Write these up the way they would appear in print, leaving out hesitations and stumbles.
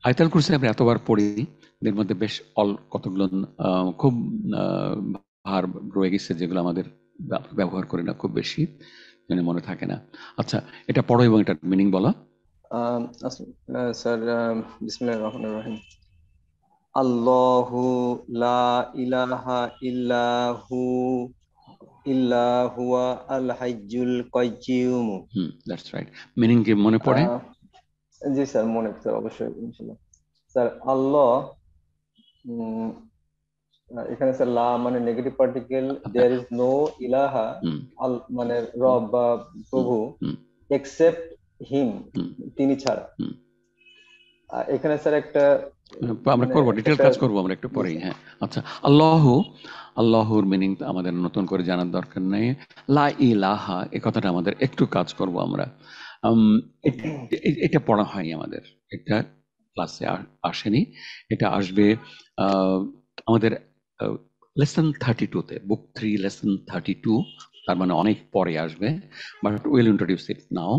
আয়াতুল কুরসি আমরা এতবার পড়ি, এর মধ্যে বেশ কতগুলো খুব ভার রয়ে গেছে যেগুলো আমাদের ব্যবহার করি না খুব বেশি, মানে মনে থাকে না। আচ্ছা, এটা পড়ো এবং এটার মিনিং বলো। স্যার, বিসমিল্লাহির রহমানির রহিম। আল্লাহু লা ইলাহা ইল্লাহু হুয়া আল হাইয়্যুল কাইয়্যুম। That's right. মিনিং কি মনে পড়ে? জি স্যার, মনে স্যার, অবশ্যই ইনশাআল্লাহ। স্যার, আল্লাহ, এখানে স্যার লা মানে negative particle, there is no ইলাহা মানে রব বা প্রভু, এক্সেপ্ট হিম, তিনি ছাড়া। এখানে স্যার একটা আমরা করবো, ডিটেল কাজ করবো আমরা একটু পরেই। হ্যাঁ, আচ্ছা, আল্লাহর মিনিং আমাদের নতুন করে জানার দরকার নেই। লা ইলাহা এই কথাটা আমাদের একটু কাজ করব আমরা। এটা পড়া হয়নি আমাদের, এটা ক্লাসে আসেনি, এটা আসবে আমাদের লেসন 32-তে, বুক 3 লেসন 32, তার মানে অনেক পরে আসবে, but will introduce it now.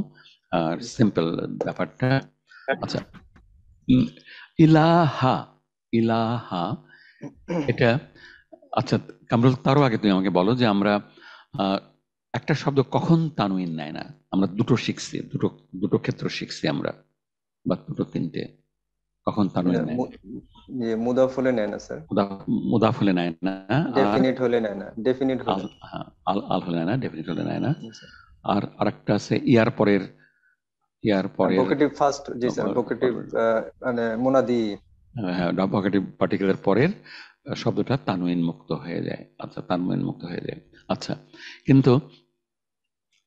Simple ব্যাপারটা। আচ্ছা, ইলাহা, ইলাহা এটা, আচ্ছা কামরুল, তারও আগে তুমি আমাকে বলো যে আমরা একটা শব্দ কখন তানউইন নেয় না। আমরা দুটো শিখছি, দুটো ক্ষেত্র শিখছি আমরা, বা দুটো তিনটে, কখন তানউইন নেয়। মুদাফ হলে নেয় না স্যার, মুদাফ হলে নেয় না, ডেফিনিট হলে নেয় না, ডেফিনিট হলে, আল হলে নেয় না, ডেফিনিট হলে নেয় না। আর আরেকটা আছে ইয়ার পরের, ভোকেটিভ ফার্স্ট। জি স্যার, ভোকেটিভ মানে মুনাদি, হ্যাঁ, ভোকেটিভ পার্টিকুলার পরের শব্দটা তানউইন মুক্ত হয়ে যায়। আচ্ছা, তানউইন মুক্ত হয়ে যায়। আচ্ছা, কিন্তু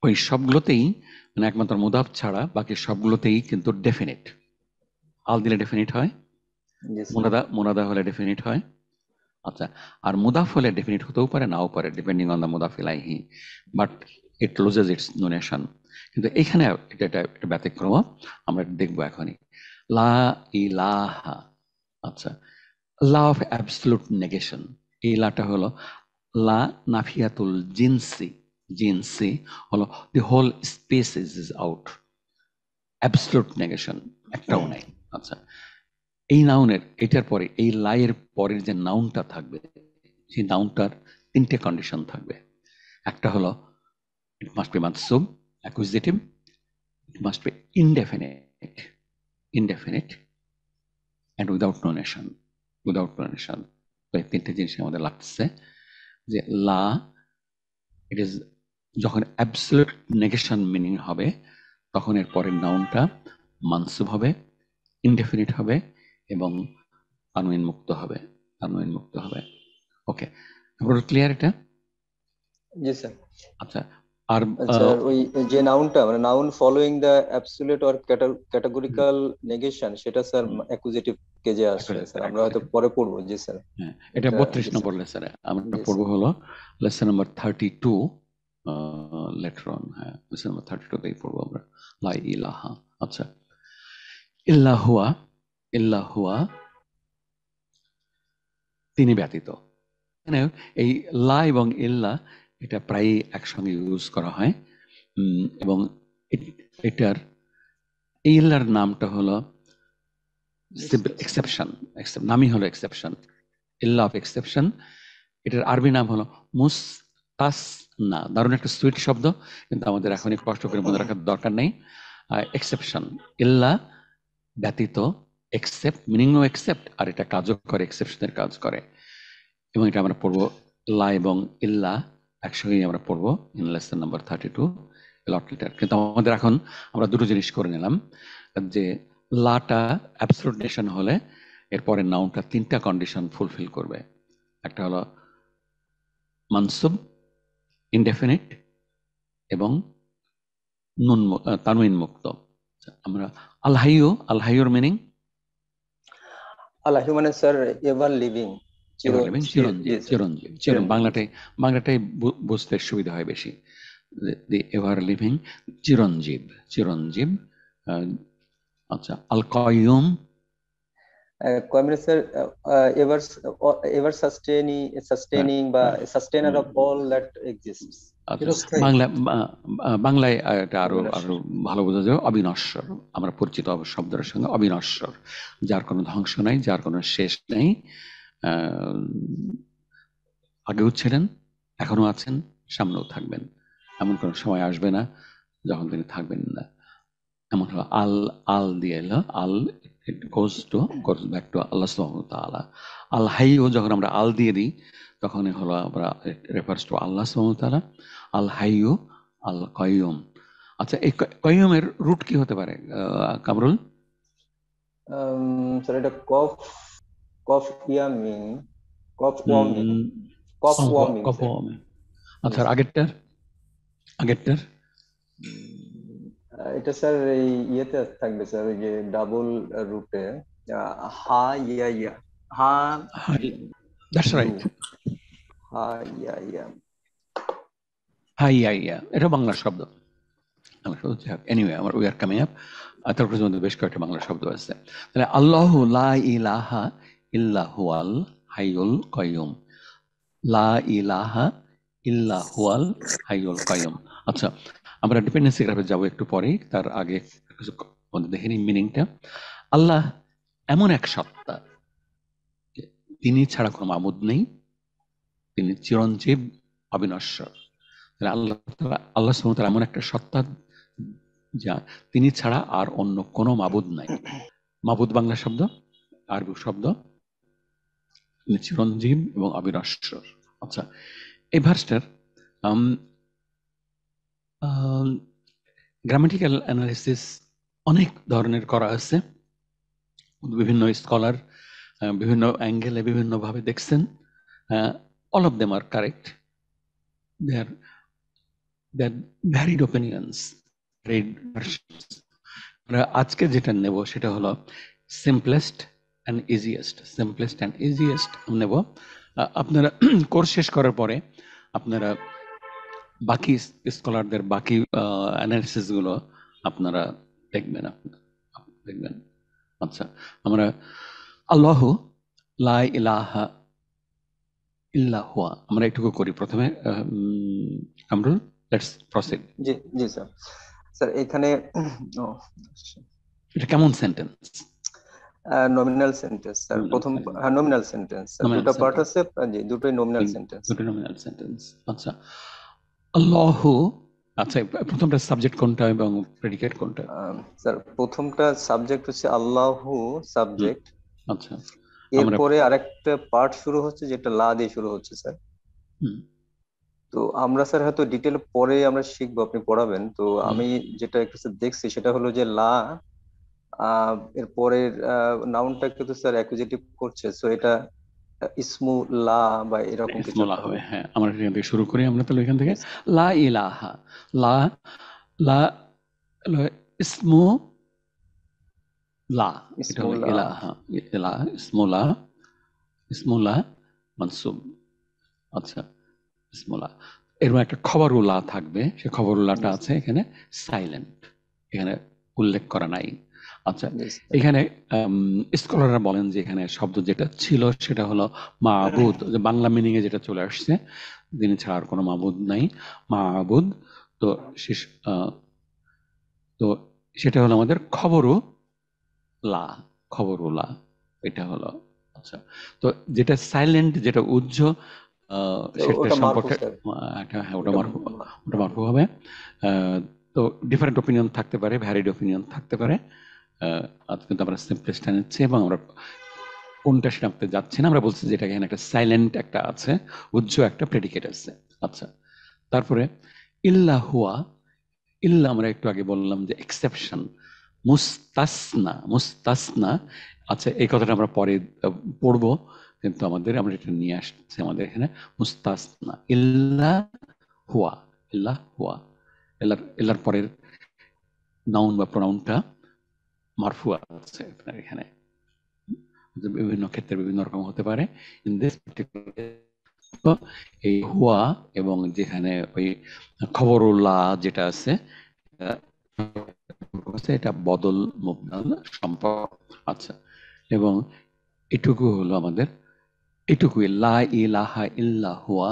ওই সবগুলোতেই, মানে একমাত্র মুদাফ ছাড়া বাকি সবগুলোতেই কিন্তু ডেফিনিট। আল দিলে ডেফিনিট হয়, মুনাদা হলে ডেফিনিট হয়। আচ্ছা, আর মুদাফ হলে ডেফিনিট হতেও পারে, নাও পারে, ডিপেন্ডিং অন দ্য মুদাফ ইলাইহি, বাট ইট লুজেস ইটস নোনেশন। কিন্তু এখানে এটা ব্যতিক্রম, আমরা দেখবো এখনই। লা ইলাহা, আচ্ছা, লা অফ অ্যাবসলুট নেগেশন। এই লাটা হলো লা নাফিয়াতুল জিনসি, জিনসি হলো the whole space is out, absolute negation, একটাও নাই। আচ্ছা, এই নাউনের, এটার পরে এই লায়ের পরের যে নাউনটা থাকবে, সেই নাউনটার তিনটে কন্ডিশন থাকবে। একটা হলো ইট মাস্ট বি মানসুব, accusative, it must be indefinite, indefinite and without nunation, without nunation. তো এই তিনটে জিনিস আমাদের লাগছে যে লা, ইট ইজ যখন অ্যাবসলিউট নেগেশন মিনিং হবে তখন এর পরের নাউনটা মানসুব হবে, ইনডেফিনিট হবে এবং তানউইন মুক্ত হবে, তানউইন মুক্ত হবে। ওকে, ক্লিয়ার এটা? জি স্যার। আচ্ছা, আর ওই যে নাউনটা মানে noun following the absolute or categorical negation, সেটা স্যার অ্যাকুজেটিভ কেজে আসছে স্যার, আমরা হয়তো পরে পড়বো। জি স্যার, হ্যাঁ, এটা 32 নম্বর লেসনে আমরা পড়বো, হলো লেসন নাম্বার 32 লেটার অন। হ্যাঁ, লেসন নাম্বার 32 তেই পড়বো আমরা লা ইলাহা। আচ্ছা, ইল্লা হুয়া, ইল্লা হুয়া তিনি ব্যতীত। এখানে এই লা এবং ইল্লা এটা প্রায় একসঙ্গে ইউজ করা হয়, এবং এটার এই ইল্লার নামটা হলো এক্সেপশন, নামই হলো এক্সেপশন, ইল্লা অফ এক্সেপশন। এটার আরবি নাম হলো মুস্তাসনা। দারুণ একটা সুইট শব্দ, কিন্তু আমাদের এখন কষ্ট করে মনে রাখার দরকার নেই। এক্সেপশন, ইল্লা ব্যতীত, এক্সেপ্ট মিনিংও এক্সেপ্ট, আর এটা কাজও করে, এক্সেপশনের কাজ করে। এবং এটা আমরা পড়বো লা এবং ইল্লা একসঙ্গেই আমরা পড়বো in lesson number 32 lot litre. কিন্তু আমাদের এখন আমরা দুটো জিনিস করে নিলাম, যে লাটা অ্যাবসলিউট নেগেশন হলে এরপরে নাউনটা তিনটা কন্ডিশন ফুলফিল করবে। একটা হলো মানসুব, ইনডেফিনিট এবং তানউইন মুক্ত। আমরা আল হাইয়ু, আল হাইয়ুর মিনিং আল্লাহ মানে স্যার এভার লিভিং, চিরঞ্জীব, চিরঞ্জীব, বাংলাটাই বুঝতে সুবিধা হয় বেশি। দি এভার লিভিং, চিরঞ্জীব, চিরঞ্জীব। আচ্ছা, আল কাইয়ুম, কয় minute sir? Ever ever sustaining বা সাস্টেনার অফ অল দ্যাট এক্সিস্টস। বাংলায় এটা আরো ভালো বোঝা যায়, অবিনশ্বর। আমরা পরিচিত শব্দের সঙ্গে অবিনশ্বর, যার কোনো ধ্বংস নাই, যার কোনো শেষ নেই। আগেও ছিলেন, এখনো আছেন, সামনেও থাকবেন। এমন কোনো সময় আসবে না যখন তিনি থাকবেন না। এমন হলো আল দিয়ে এলো, আল ইট গোজ ব্যাক টু আল্লাহ সুবহানাহু ওয়া তাআলা। আল হাইয়্যু যখন আমরা আল দিয়ে দিই তখনই হলো আমরা রেফার্স টু আল্লাহ সুবহানাহু ওয়া তাআলা। আল হাইয়্যু, আল কাইয়ুম। আচ্ছা, এই কাইয়ুমের রুট কি হতে পারে কামরুল? স্যার এটা কফ ইয়ামিং, কফ ওয়ামিং, কফ ওয়ামিং। আচ্ছা, আগেরটার এটা স্যার এই ইয়েতে থাকবে স্যার, ওই যে ডাবল রুটে হা ইয়া ইয়া, হা দ্যাটস রাইট, হা ইয়া ইয়া, হা ইয়া ইয়া। এটা বাংলা শব্দ। এনিওয়ে, আমার উই আর কামিং আপ। তারপরে মধ্যে বেশ কয়েকটা বাংলা শব্দ আছে। তাহলে আল্লাহু লা ইলাহা ইল্লা হুয়াল হাইয়ুল কাইয়ুম। লা ইলাহা ইল্লা হুয়াল হাইয়ুল কাইয়ুম। আচ্ছা, আমরা ডিপেন্ডেন্সি গ্রাফে যাবো একটু পরেই, তার আগে কিছু দেখে নিই মিনিংটা। আল্লাহ এমন এক সত্তা, তিনি ছাড়া কোনো মাবুদ নেই, তিনি চিরঞ্জীব, অবিনশ্বর। আল্লাহ সুবহানাহু ওয়া তাআলা এমন একটা সত্তা যা তিনি ছাড়া আর অন্য কোনো মাবুদ নাই। মাবুদ বাংলা শব্দ, আরবি শব্দ, চিরঞ্জীব এবং অবিনশ্বর। আচ্ছা, এই ভার্সটার গ্রামাটিক্যাল অ্যানালিসিস অনেক ধরনের করা আছে। বিভিন্ন স্কলার বিভিন্ন অ্যাঙ্গেলে বিভিন্নভাবে দেখছেন। All of them are correct. There are varied opinions, varied versions. আমরা আজকে যেটা নেব সেটা হলো সিম্পলেস্ট অ্যান্ড ইজিয়েস্ট নেব। আপনারা কোর্স শেষ করার পরে আপনারা বাকি স্কলারদের বাকি অ্যানালিসিস গুলো আপনারা দেখবেন। আচ্ছা, আমরা আল্লাহু লা ইলাহা ইল্লা হুয়া আমরা এটুকু করি প্রথমে। Kamrul, let's proceed. G sir. Sir এখানে এটা কেমন সেন্টেন্স? Nominal sentence sir. প্রথম নমিনাল সেন্টেন্স স্যার, দুটো পার্ট আছে, জি দুটোই নমিনাল সেন্টেন্স। আচ্ছা, আল্লাহু। আচ্ছা, প্রথমটা সাবজেক্ট কোনটা এবং প্রেডিকেট কোনটা? স্যার প্রথমটা সাবজেক্ট হচ্ছে আল্লাহু সাবজেক্ট। আচ্ছা, এরপরে আরেকটা পার্ট শুরু হচ্ছে যেটা লা দিয়ে শুরু হচ্ছে স্যার। তো আমরা স্যার হয়তো ডিটেল পরে আমরা শিখবো, আপনি পড়াবেন। তো আমি যেটা একটু দেখছি সেটা হলো যে লা এর পরের নাউনটা কিন্তু স্যার অ্যাকুজেটিভ করছে, সো এটা ইসমু লা বা এরকম কিছু হবে। হ্যাঁ, আমরা এখান থেকে শুরু করি। আমরা তাহলে এখান থেকে লা ইলাহা, লা লা ইসমু লা, এটা হলো ইলাহা, ইসমুল্লাহ মানসুব। আচ্ছা, ইসমুল্লাহ এরকম একটা খবরুল্লাহ থাকবে, সে খবরুল্লাহটা আছে এখানে সাইলেন্ট, এখানে উল্লেখ করা নাই। আচ্ছা, এখানে স্কলাররা বলেন যে এখানে শব্দ যেটা ছিল সেটা হলো মাবুদ, যে বাংলা মিনিং এ যেটা চলে আসছে, যিনি ছাড়া আর কোনো মাবুদ নাই, মাবুদ। তো তো সেটা হলো আমাদের খবরুল্লাহ, এটা হলো। আচ্ছা, তো যেটা সাইলেন্ট, যেটা উজ্জ, সেটা সম্পর্কে ওটা মারফু হবে। তো ডিফারেন্ট ওপিনিয়ন থাকতে পারে, ভ্যারিড ওপিনিয়ন থাকতে পারে, কিন্তু আমরা সিম্পলেস্টটা নিচ্ছি এবং আমরা কোনটা সেটা যাচ্ছি না। আমরা বলছি যে এটা এখানে একটা সাইলেন্ট একটা আছে, উজ্জ একটা প্রেডিকেট আছে। আচ্ছা, তারপরে ইল্লা হুয়া, ইল্লা আমরা একটু আগে বললাম যে এক্সেপশন, মুস্তাসনা। আচ্ছা, এই কথাটা আমরা পরে পড়বো, কিন্তু আমরা এটা নিয়ে আসছি আমাদের এখানে মুস্তাসনা। ইল্লা হুয়া, ইল্লার পরের নাউন বা প্রোনাউনটা মারফু আছে আপনার এখানে। বিভিন্ন ক্ষেত্রে বিভিন্ন রকম হতে পারে। ইন দিস পার্টিকুলার এই হুয়া এবং যেখানে ওই খবরুল্লাহ যেটা আছে, এটা বদল মুবদাল সম্পর্ক। আচ্ছা, এবং এটুকু হলো আমাদের, এটুকু লা ইলাহা ইল্লা হুয়া,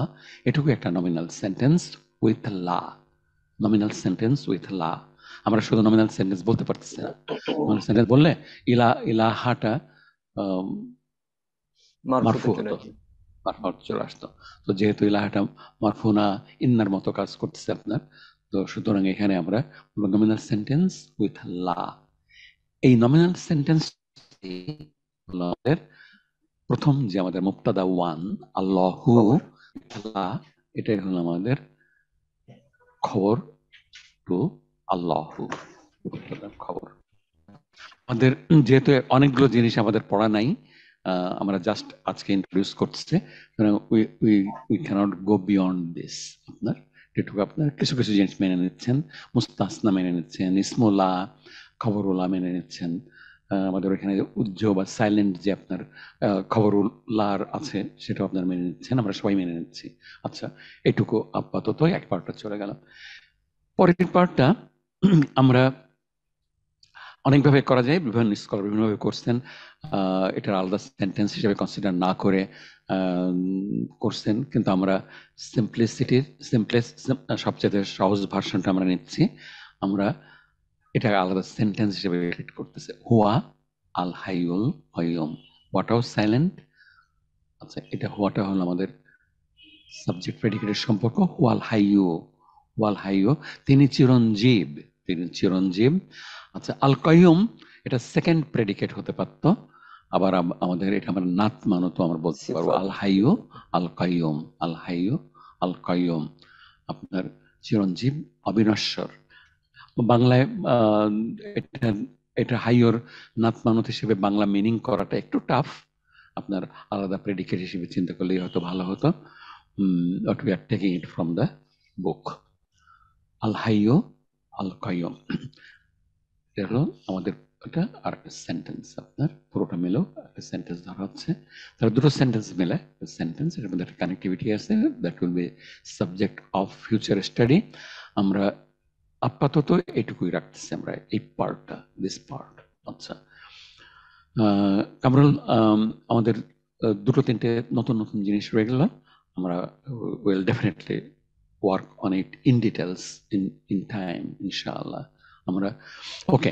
এটুকু একটা নমিনাল সেন্টেন্স উইথ লা, নমিনাল সেন্টেন্স উইথ লা। আমরা শুধু নমিনাল সেন্টেন্স বলতে পারতেছি না। নমিনাল সেন্টেন্স বললে ইলাহাটা মারফু হতো, মারফু চলে আসতো। তো যেহেতু ইলাহাটা মারফু না, ইন্নার মতো কাজ করতেছে আপনার, তো সুতরাং এখানে আমরা নমিনাল সেন্টেন্স উইথ লা। এই নমিনাল সেন্টেন্স আমাদের প্রথম যে আমাদের মুবতাদা ওয়ান আল্লাহু, এটাই হলো আমাদের খবর টু আল্লাহু, খবর। আমাদের যেহেতু অনেকগুলো জিনিস আমাদের পড়া নাই, আমরা জাস্ট আজকে ইন্ট্রোডিউস করতেছি, we cannot go beyond this. আপনার যেটুকু আপনার কিছু কিছু জিনিস মেনে নিচ্ছেন, মুস্তাসনা মেনে নিচ্ছেন, ইসমুল্লাহ খবরুল্লাহ মেনে নিচ্ছেন, আমাদের ওখানে উজ্জ্ব বা সাইলেন্ট যে আপনার খবরুল্লাহ আছে সেটাও আপনার মেনে নিচ্ছেন, আমরা সবাই মেনে নিচ্ছি। আচ্ছা, এটুকু আপাতত এক পার্টটা চলে গেল। পরের পার্টটা আমরা অনেকভাবে করা যায়, বিভিন্ন স্কলার বিভিন্নভাবে করছেন, এটার আলাদা সেন্টেন্স হিসেবে কনসিডার না করে করছেন, কিন্তু আমরা সবচেয়ে সহজ ভার্সনটা আমরা নিচ্ছি। আমরা এটা আলাদা সেন্টেন্স হিসেবে ট্রিট করতেছে, হুয়া আল হাইউল কাইয়ুম, হোয়াটাও সাইলেন্ট। আচ্ছা, এটা হুয়াটা হলো আমাদের সাবজেক্ট প্রেডিকেটের সম্পর্ক, হুয়াল হাইয়ু, হুয়াল হাইয়ু, তিনি চিরঞ্জীব, তিনি চিরঞ্জীব। আচ্ছা, আল কাইয়ুম এটা সেকেন্ড প্রেডিকেট হতে পারতো, আবার আমাদের এটা আমরা নাত মানত আমরা বলতে পারবো আল হাইয়ু আল কাইয়ুম, আল হাইয়ু আল কাইয়ুম, আপনার চিরঞ্জীব অবিনশ্বর। বাংলায় এটা এটা হাইয়র নাত মানত হিসেবে বাংলা মিনিং করাটা একটু টাফ, আপনার আলাদা প্রেডিকেট হিসেবে চিন্তা করলেই হয়তো ভালো হতো। What we are taking it from the book. আল হাইয়ু আল কাইয়ুম, এটা হলো আমাদের এটা আর একটা সেন্টেন্স, আপনার পুরোটা মিলেও একটা সেন্টেন্স ধরা হচ্ছে। তারা দুটো সেন্টেন্স মিলে সেন্টেন্স, এর মধ্যে একটা কানেক্টিভিটি আছে, that will be subject of future study. আমরা আপাতত এটুকুই রাখতেছি আমরা এই পার্টটা, দিস পার্ট। আচ্ছা, কামরুল, আমাদের দুটো তিনটে নতুন নতুন জিনিস রয়ে গেল, আমরা will definitely work on it in details in time ইনশাআল্লাহ। আমরা ওকে,